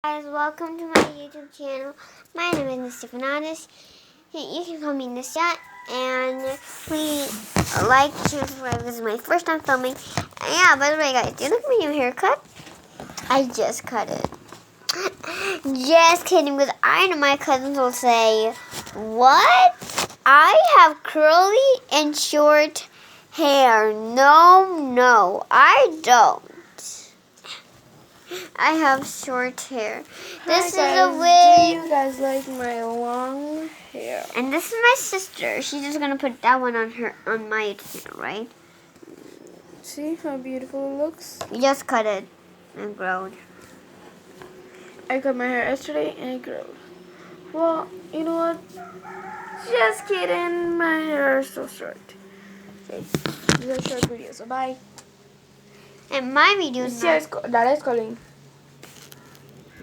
Guys, welcome to my YouTube channel. My name is Mr. Fernandez. You can call me Nisha, and please like, share, subscribe. This is my first time filming. And yeah, by the way, guys, do you look at my new haircut? I just cut it. Just kidding, because I know my cousins will say, "What? I have curly and short hair." No, I don't. I have short hair. This is a wig. Do you guys like my long hair? And this is my sister. She's just gonna put that one on my channel, right? See how beautiful it looks? We just cut it and growed. I cut my hair yesterday and it grew. Well, you know what? Just kidding. My hair is so short. Okay, these are short videos. So bye. And my videos. Dad is calling.